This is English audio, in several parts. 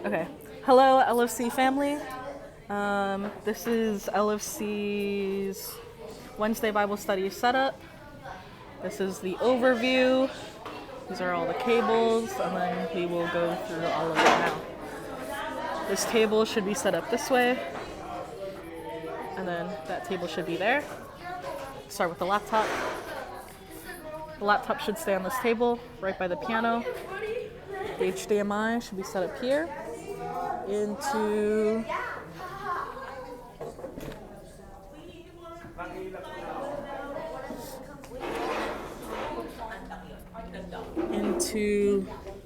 Okay. Hello, LFC family. This is LFC's Wednesday Bible study setup. This is the overview. These are all the cables, and then we will go through all of it now. This table should be set up this way, and then that table should be there. Start with the laptop. The laptop should stay on this table, right by the piano. The HDMI should be set up here into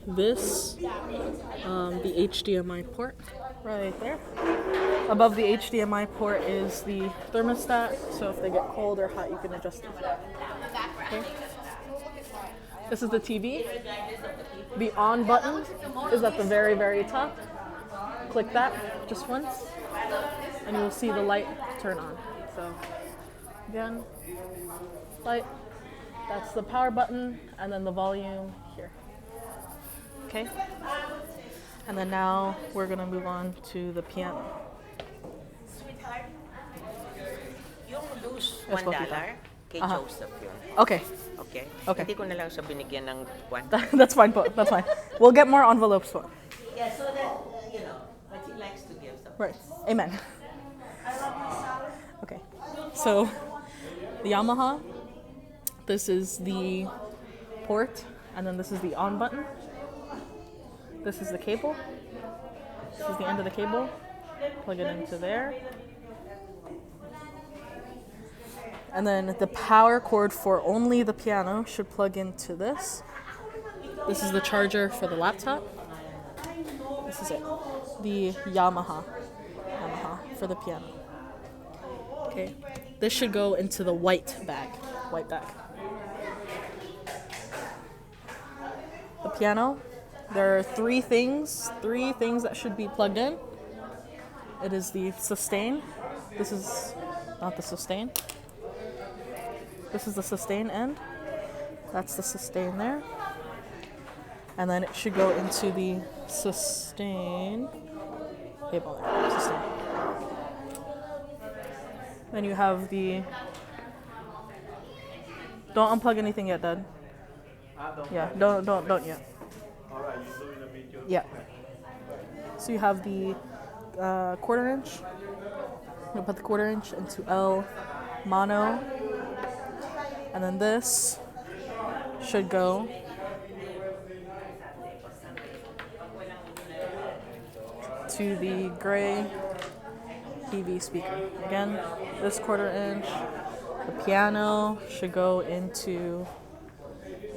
this, the HDMI port right there. Above the HDMI port is the thermostat, so if they get cold or hot, you can adjust it. Okay. This is the TV. The on button is at the very, very top. Click that just once, and you'll see the light turn on. So, again, light, that's the power button, and then the volume here. Okay? And then now we're gonna move on to the piano. Sweetheart, yung lose Yes, $1 kay Joseph yun. Okay. Okay? Okay. Hindi ko na lang siya binigyan ng $1. That's fine po. That's fine. We'll get more envelopes po. Yeah, so that, but he likes to give something. Right. Amen. Okay. So, the Yamaha, this is the port, and then this is the on button. This is the cable. This is the end of the cable. Plug it into there. And then the power cord for only the piano should plug into this. This is the charger for the laptop. This is it. The Yamaha for the piano. Okay. This should go into the white bag. The piano, there are three things that should be plugged in. It is the sustain. This is not the sustain. This is the sustain end. That's the sustain there. And then it should go into the sustain cable there. Sustain. Then you have the... Don't unplug anything yet, Dad. Yeah, don't yet. Alright, you're doing a video? Yeah. So you have the quarter inch. You'll put the quarter inch into L mono. And then this should go to the gray PV speaker. Again, this quarter inch. The piano should go into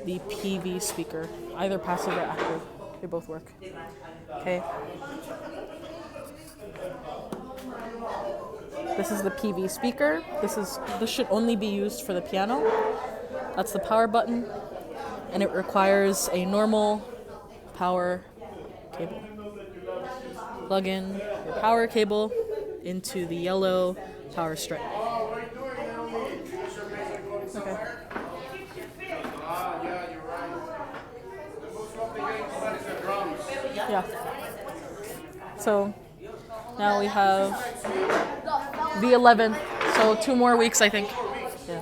the PV speaker, either passive or active. They both work. Okay. This is the PV speaker. This should only be used for the piano. That's the power button, and it requires a normal power cable. Plug in your power cable into the yellow power strip. Okay. Yeah. So now we have the 11th. So 2 more weeks, I think. Yeah.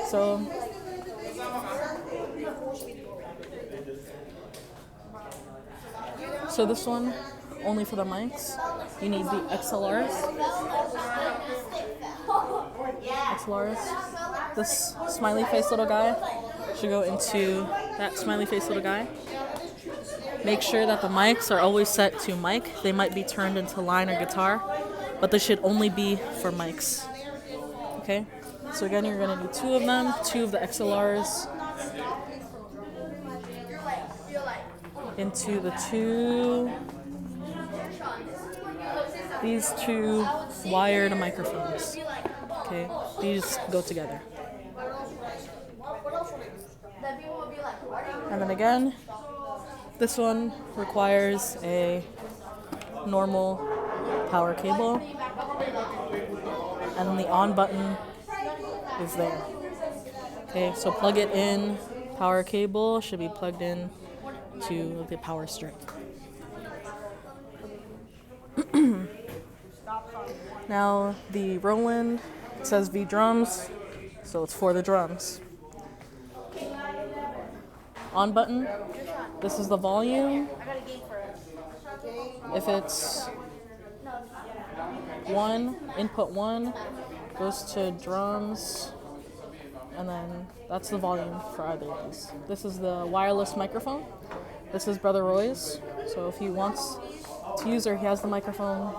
So this one, only for the mics. You need the XLRs. This smiley face little guy should go into that smiley face little guy. Make sure that the mics are always set to mic. They might be turned into line or guitar, but this should only be for mics. Okay? So again, you're gonna need 2 of them, 2 of the XLRs into the these 2 wired microphones. Okay? These go together. And then again, this one requires a normal power cable, and then the on button is there. Okay, so plug it in. Power cable should be plugged in to the power strip. Now the Roland, it says V drums, so it's for the drums. On button, this is the volume. If it's one, input 1 goes to drums, and then that's the volume for either of these. This is the wireless microphone. This is Brother Roy's, so if he wants to use, or he has the microphone,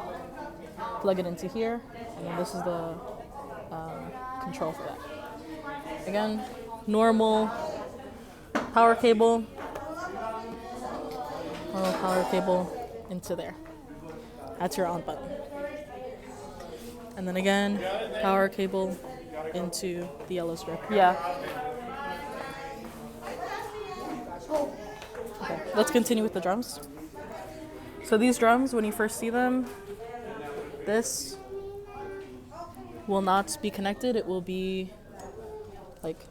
plug it into here, and then this is the control for that. Again, normal power cable into there. That's your on button. And then again, power cable into the yellow strip. Yeah. Okay, let's continue with the drums. So these drums, when you first see them, this will not be connected. It will be like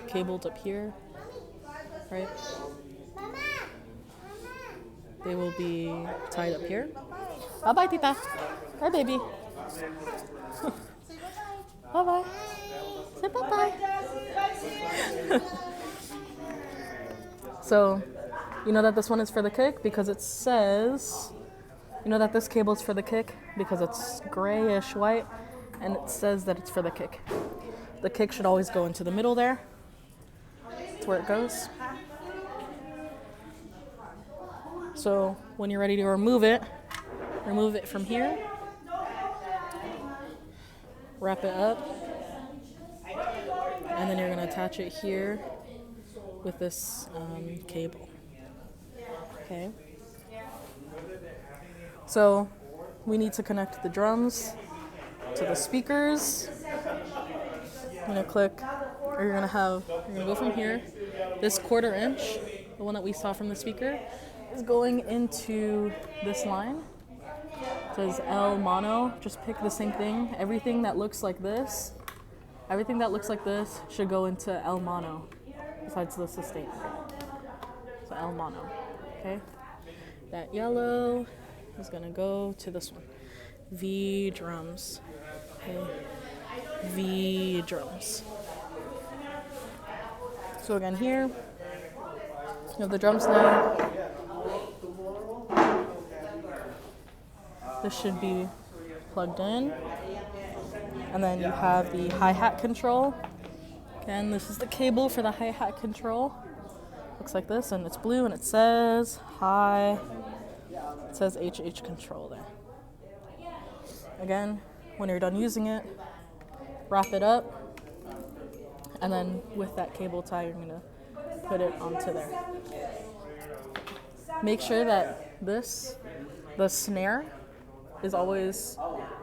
cabled up here, right? They will be tied up here. Bye-bye, Tita. Bye, baby. Bye-bye. Say bye-bye. So, you know that this one is for the kick because it says, you know that this cable is for the kick because it's grayish white, and it says that it's for the kick. The kick should always go into the middle there. That's where it goes. So when you're ready to remove it from here, wrap it up, and then you're going to attach it here with this cable. Okay. So we need to connect the drums to the speakers. You're going to click, or you're going to go from here. This 1/4 inch, the one that we saw from the speaker, is going into this line. It says L mono. Just pick the same thing. Everything that looks like this should go into L mono, besides the sustain. So L mono. Okay. That yellow is gonna go to this one. V drums. Okay. V drums. So again here, you have the drums now. This should be plugged in. And then you have the hi-hat control. Again, this is the cable for the hi-hat control. Looks like this, and it's blue, and it says hi. It says HH control there. Again, when you're done using it, wrap it up. And then with that cable tie, you're gonna put it onto there. Make sure that the snare is always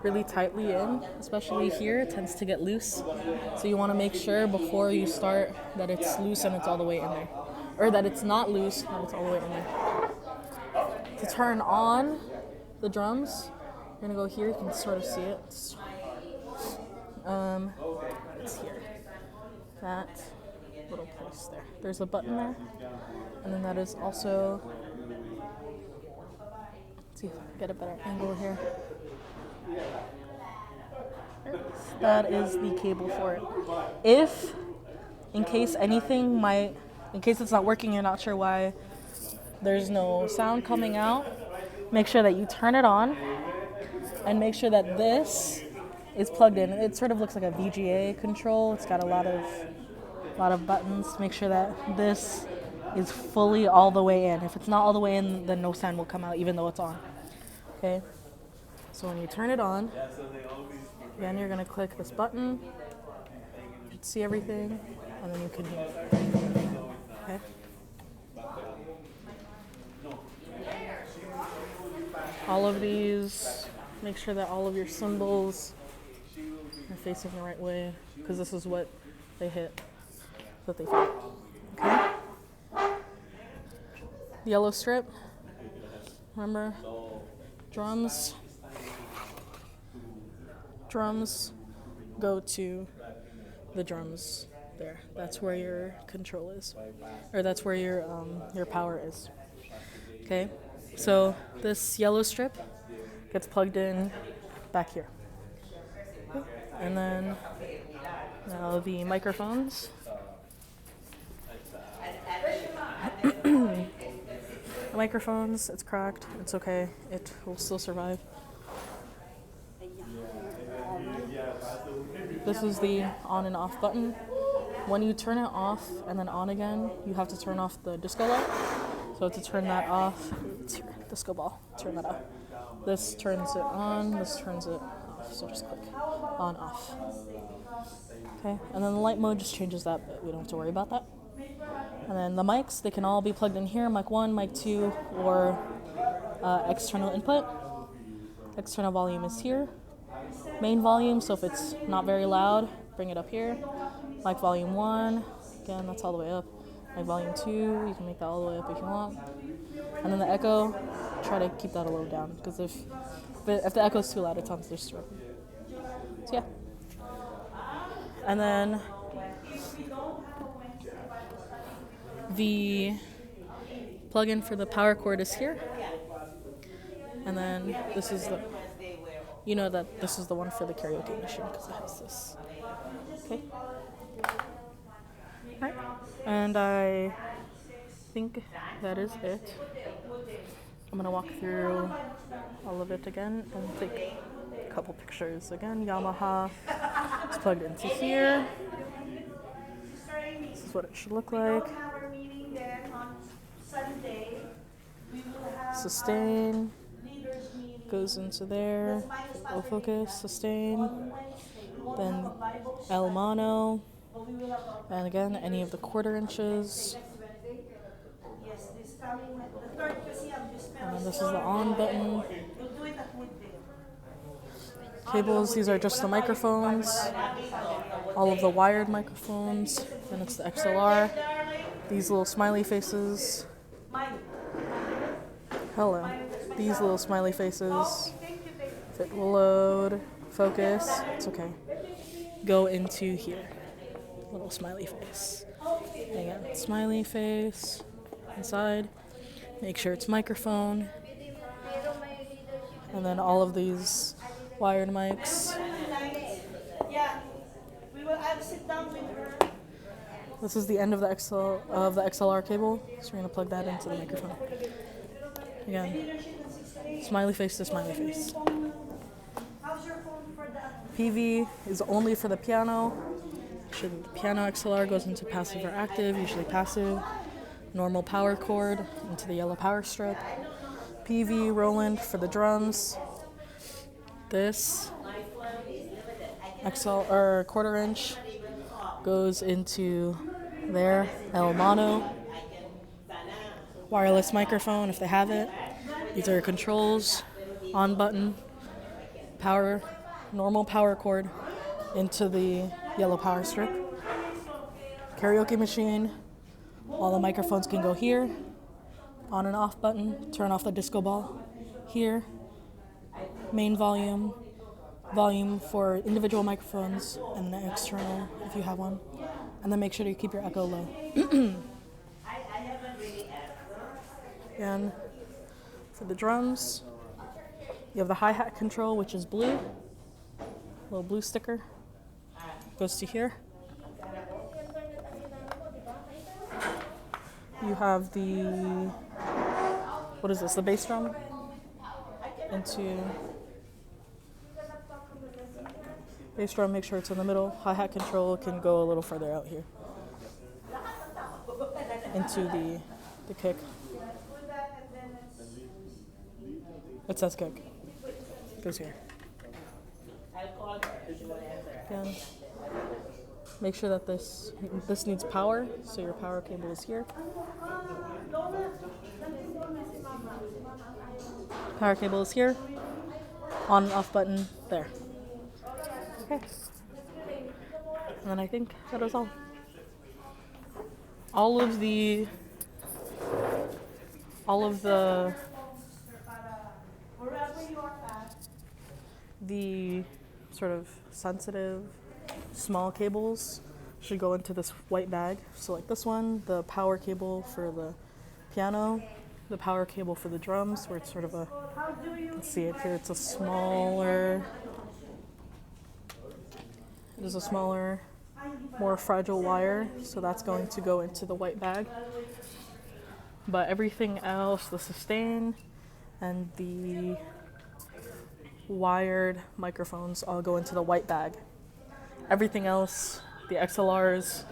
really tightly in, especially here. It tends to get loose. So you want to make sure before you start that it's loose and it's all the way in there. Or that it's not loose and it's all the way in there. To turn on the drums, you're going to go here. You can sort of see it. It's here. That little place there. There's a button there. And then that is also... See if I can get a better angle here. That is the cable for it. If, in case it's not working, you're not sure why there's no sound coming out, make sure that you turn it on and make sure that this is plugged in. It sort of looks like a VGA control. It's got a lot of buttons. Make sure that this is fully all the way in. If it's not all the way in, then no sound will come out even though it's on. Okay? So when you turn it on, again, you're going to click this button. You should see everything, and then you can hear it. Okay? All of these, make sure that all of your cymbals are facing the right way, because this is what they hit, what they feel. Okay? The yellow strip, remember, drums go to the drums there. That's where your control is, or that's where your power is. Okay, so this yellow strip gets plugged in back here. And then now the microphones. The microphones, it's cracked, it's okay, it will still survive. This is the on and off button. When you turn it off and then on again, you have to turn off the disco light. So to turn that off, it's here, disco ball, turn that off. This turns it on, this turns it off, so just click on, off. Okay, and then the light mode just changes that, but we don't have to worry about that. And then the mics, they can all be plugged in here, mic 1, mic 2, or external input. External volume is here. Main volume, so if it's not very loud, bring it up here. Mic volume 1, again, that's all the way up. Mic volume 2, you can make that all the way up if you want. And then the echo, try to keep that a little down, because if the echo is too loud, it sounds distorted. So yeah. And then the plug-in for the power cord is here. And then this is the, you know that this is the one for the karaoke machine because it has this. Okay. Alright. And I think that is it. I'm gonna walk through all of it again and take a couple pictures. Again, Yamaha is plugged into here. This is what it should look like. Sustain goes into there. Low focus, sustain. Then L mono. And again, any of the 1/4 inches. And then this is the on button. Cables, these are just the microphones. All of the wired microphones. Then it's the XLR. These little smiley faces. Hello. These little smiley faces. If it will load, focus, it's okay. Go into here. Little smiley face. Again, smiley face. Inside. Make sure it's microphone. And then all of these wired mics. This is the end of the XLR cable, so we're gonna plug that into the microphone. Again, smiley face to smiley face. PV is only for the piano. The piano XLR goes into passive or active, usually passive. Normal power cord into the yellow power strip. PV Roland for the drums. This XL or 1/4 inch goes into there. L mono. Wireless microphone if they have it. These are your controls. On button. Power. Normal power cord into the yellow power strip. Karaoke machine. All the microphones can go here. On and off button. Turn off the disco ball. Here. Main volume. Volume for individual microphones and the external if you have one. And then make sure to keep your echo low. And for the drums, you have the hi-hat control, which is blue. Little blue sticker. Goes to here. You have the, what is this, the bass drum? Into bass drum, make sure it's in the middle. Hi-hat control can go a little further out here. Into the kick. It says kick. Goes here. Again, make sure that this needs power, so your power cable is here. Power cable is here. On and off button there. Okay. And then I think that is all. All of the sort of sensitive small cables should go into this white bag. So like this one, the power cable for the piano, the power cable for the drums, where it's sort of a, you can see it here, it's a smaller There's a smaller, more fragile wire, so that's going to go into the white bag. But everything else, the sustain and the wired microphones, all go into the white bag. Everything else, the XLRs,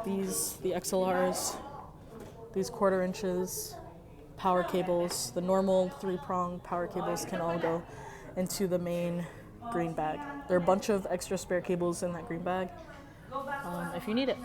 the XLRs, these 1/4 inches, power cables, the normal 3-prong power cables can all go into the main green bag. There are a bunch of extra spare cables in that green bag if you need it.